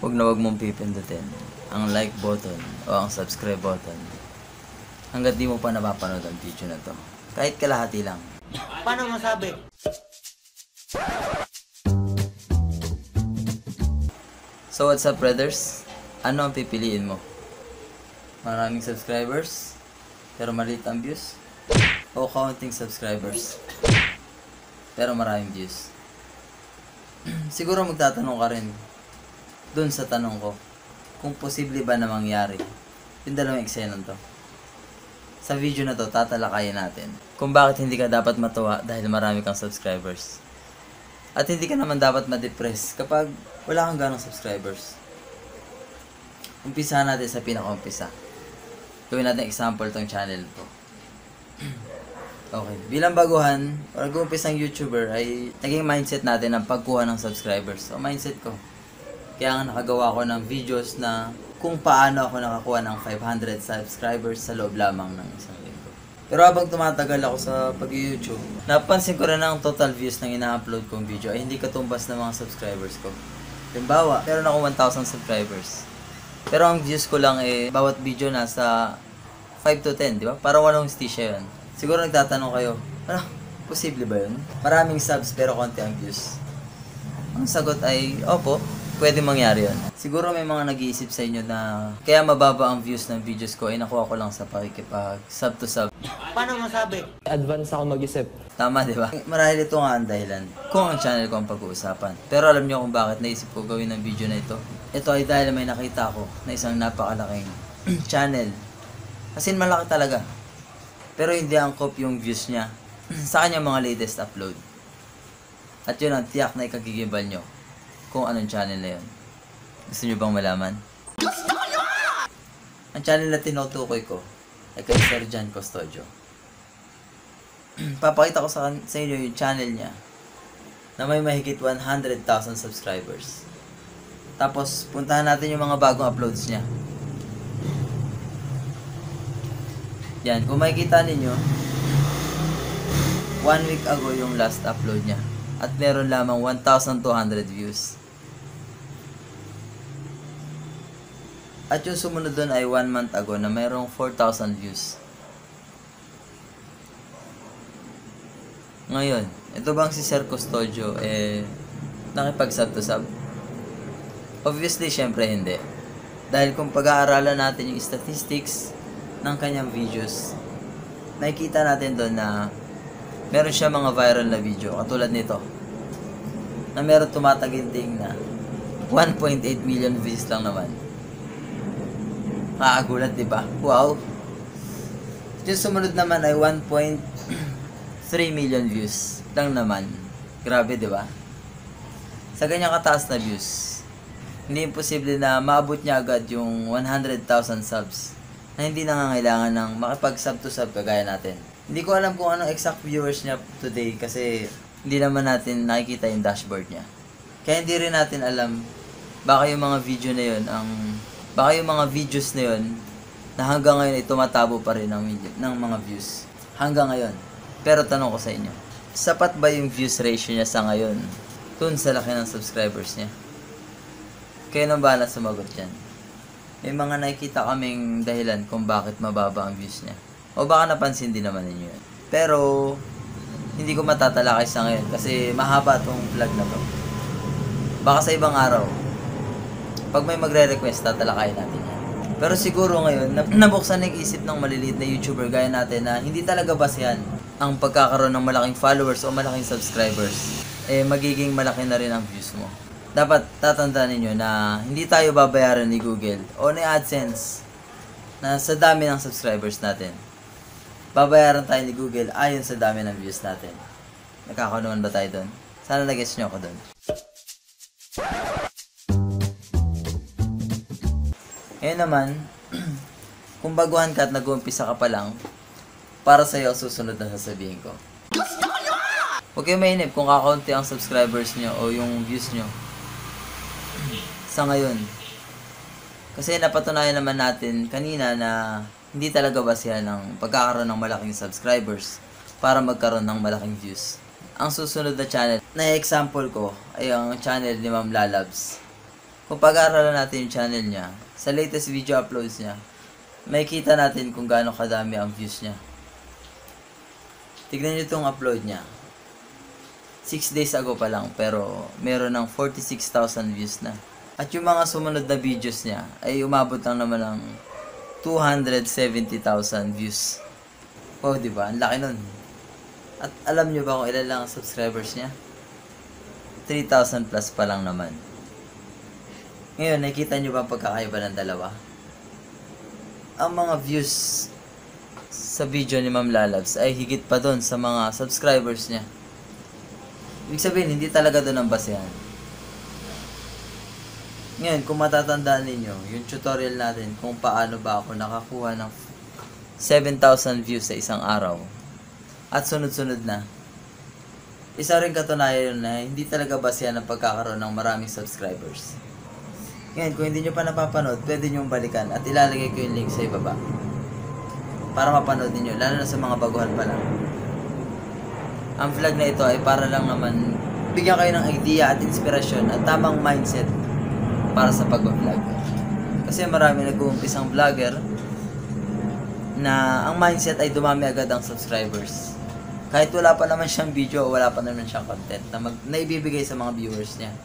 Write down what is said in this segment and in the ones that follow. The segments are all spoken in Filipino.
Huwag mong pipindutin ang like button o ang subscribe button hanggat di mo pa napapanood ang video na to. Kahit kalahati lang. Paano masabi? So what's up, brothers? Ano ang pipiliin mo? Maraming subscribers pero maliit ang views? O counting subscribers pero maraming views? Siguro magtatanong ka rin dun sa tanong ko kung posible ba na mangyari yung dalawang eksena to. Sa video na to, tatalakayin natin kung bakit hindi ka dapat matuwa dahil marami kang subscribers. At hindi ka naman dapat ma-depress kapag wala kang ganong subscribers. Umpisa natin sa pinaka-umpisa. Gawin natin example tong channel ko. Okay, bilang baguhan, pag umpisang YouTuber ay naging mindset natin ang pagkuha ng subscribers. So mindset ko. Kaya nga nakagawa ko ng videos na kung paano ako nakakuha ng 500 subscribers sa loob lamang ng isang linggo. Pero habang tumatagal ako sa pag-YouTube, napansin ko rin na ang total views ng ina-upload kong video ay hindi katumbas ng mga subscribers ko. Halimbawa, meron ako 1,000 subscribers. Pero ang views ko lang bawat video nasa 5 to 10, di ba? Parang walang hustisya yun. Siguro nagtatanong kayo, ano, posible ba yun? Maraming subs pero konti ang views. Ang sagot ay, opo, pwede mangyari yun. Siguro may mga nag-iisip sa inyo na kaya mababa ang views ng videos ko ay nakuha ko lang sa pakikipag sub to sub. Paano masabi? Advance ako mag-isip. Tama, di ba? Marahil ito nga ang dahilan kung ang channel ko ang pag-uusapan. Pero alam niyo kung bakit naisip ko gawin ang video na ito? Ito ay dahil may nakita ko na isang napakalaking channel. As in, malaki talaga. Pero hindi angkop yung views niya sa kanyang mga latest upload. At yun ang tiyak na ikagigibal nyo kung anong channel na yun. Gusto nyo bang malaman? Gusto ko yun! Ang channel na tinutukoy ko ay kay Sir Jan Custodio. Papakita ko sa inyo yung channel niya na may mahigit 100,000 subscribers. Tapos, puntahan natin yung mga bagong uploads niya. Yan, kung makikita ninyo, 1 week ago yung last upload niya. At meron lamang 1,200 views. At yung sumunod doon ay 1 month ago na mayroong 4,000 views. Ngayon, ito bang si Sir Custodio nakipag-sub to sub? Obviously, syempre hindi. Dahil kung pag-aaralan natin yung statistics ng kanyang videos, makikita natin doon na meron siya mga viral na video katulad nito na meron tumataginting na 1.8 million views lang naman. Nakakagulat, di ba? Wow! Yung sumunod naman ay 1.3 million views lang naman. Grabe, di ba? Sa ganyang kataas na views, hindi imposible na maabot niya agad yung 100,000 subs na hindi nangangailangan ng makipag-sub to sub kagaya natin. Hindi ko alam kung anong exact viewers niya today kasi hindi naman natin nakikita yung dashboard niya. Kaya hindi rin natin alam baka yung mga video na yun baka yung mga videos na yun na hanggang ngayon ay tumatabo pa rin ng mga views. Hanggang ngayon. Pero tanong ko sa inyo, sapat ba yung views ratio niya sa ngayon dun sa laki ng subscribers niya? Kayo nang bahala sumagot dyan. May mga nakikita kaming dahilan kung bakit mababa ang views niya. O baka napansin din naman ninyo yun. Pero, hindi ko matatalakay sa ngayon kasi mahaba tong vlog na to. Baka sa ibang araw, pag may magre-request, tatalakayin natin yan. Pero siguro ngayon, nabuksan ng isip ng maliliit na YouTuber gaya natin na hindi talaga basehan ang pagkakaroon ng malaking followers o malaking subscribers. Magiging malaki na rin ang views mo. Dapat tatandaan ninyo na hindi tayo babayaran ni Google o ni AdSense na sa dami ng subscribers natin. Babayaran tayo ni Google ayon sa dami ng views natin. Nakakanuan ba tayo doon? Sana nag-guess nyo ako doon. Ngayon naman, kung baguhan ka at nag-uumpisa ka pa lang, para sa'yo ang susunod na sasabihin ko. Huwag kayo mainip kung kakaunti ang subscribers nyo o yung views nyo sa ngayon. Kasi napatunayan naman natin kanina na hindi talaga basihan ng pagkakaroon ng malaking subscribers para magkaroon ng malaking views. Ang susunod na channel na example ko ay ang channel ni Ma'am Lalabs. kung pag-aaralan natin yung channel niya, sa latest video uploads niya, makikita natin kung gaano kadami ang views niya. Tignan nyo itong upload niya. 6 days ago pa lang, pero meron ng 46,000 views na. At yung mga sumunod na videos niya ay umabot lang naman ng 270,000 views. Wow, diba? Ang laki nun. At alam nyo ba kung ilan lang ang subscribers niya? 3,000 plus pa lang naman. Ngayon, nakikita nyo ba ang pagkakaiba ng dalawa? Ang mga views sa video ni Ma'am Lalabs ay higit pa doon sa mga subscribers niya. Ibig sabihin, hindi talaga doon ang basehan. Ngayon, kung matatandaan ninyo, yung tutorial natin kung paano ba ako nakakuha ng 7,000 views sa isang araw at sunod-sunod na. Isa rin katunayan na hindi talaga basehan ang pagkakaroon ng maraming subscribers. Ngayon, kung hindi nyo pa napapanood, pwede nyo balikan at ilalagay ko yung link sa ibaba para mapanood ninyo, lalo na sa mga baguhan pa lang. Ang vlog na ito ay para lang naman bigyan kayo ng idea at inspirasyon at tamang mindset para sa pag-vlog. Kasi marami nag-uumpisang vlogger na ang mindset ay dumami agad ang subscribers. Kahit wala pa naman siyang video o wala pa naman siyang content na ibibigay sa mga viewers niya.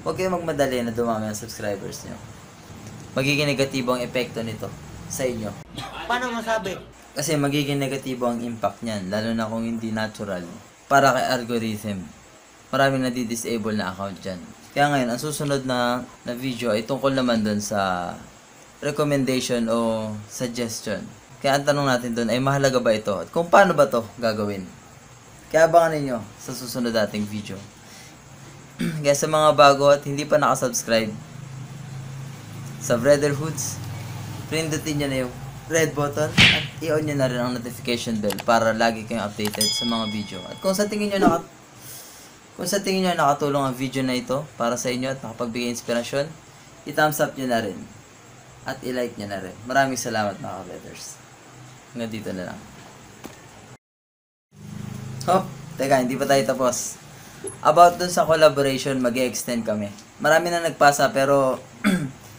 Huwag kayong magmadali na dumami ang subscribers niyo. Magiging negatibo ang epekto nito sa inyo. Paano masabi? Kasi magiging negatibo ang impact niyan, lalo na kung hindi natural. Para kay algorithm, maraming nadi-disable na account dyan. Kaya ngayon, ang susunod na video ay tungkol naman dun sa recommendation o suggestion. Kaya ang tanong natin dun ay mahalaga ba ito? At kung paano ba to gagawin? Kaya abangan ninyo sa susunod nating video. Kaya sa mga bago at hindi pa nakasubscribe sa Brotherhoods, pindutin nyo na yung red button at i-on nyo na rin ang notification bell para lagi kayong updated sa mga video. At kung sa tingin nyo nakatulong ang video na ito para sa inyo at nakapagbigay inspirasyon, i-thumbs up nyo na rin at i-like nyo na rin. Maraming salamat mga ka-betters. Hanggang dito na lang. Oh, teka, hindi pa tayo tapos. About dun sa collaboration, mag-e-extend kami. Marami na nagpasa pero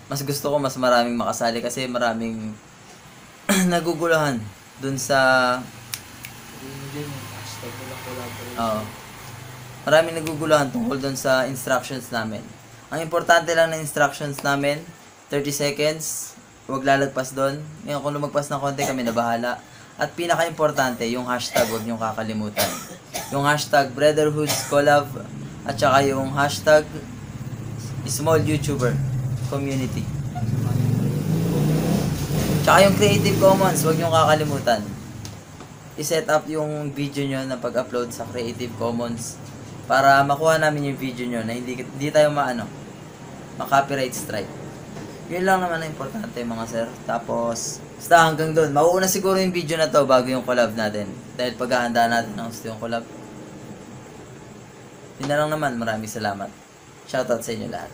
mas gusto ko mas maraming makasali kasi maraming naguguluhan dun sa maraming naguguluhan tungkol dun sa instructions namin. Ang importante lang ng instructions namin, 30 seconds, huwag lalagpas doon. Ngayon kung lumagpas ng konti kami na bahala. At pinaka-importante, yung hashtag, huwag niyong kakalimutan. Yung hashtag Brotherhoods Collab at saka yung hashtag Small YouTuber Community. Tsaka yung Creative Commons, huwag niyong kakalimutan. I-set up yung video nyo na pag-upload sa Creative Commons para makuha namin yung video nyo na hindi tayo ma-copyright strike. Yun lang naman ang importante mga sir. Tapos, basta hanggang doon. Mauuna siguro yung video na to bago yung collab natin. Dahil paghahanda natin ang gusto yung collab. Yun na lang naman. Maraming salamat. Shoutout sa inyo lahat.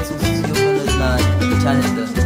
Susunod na channel doon.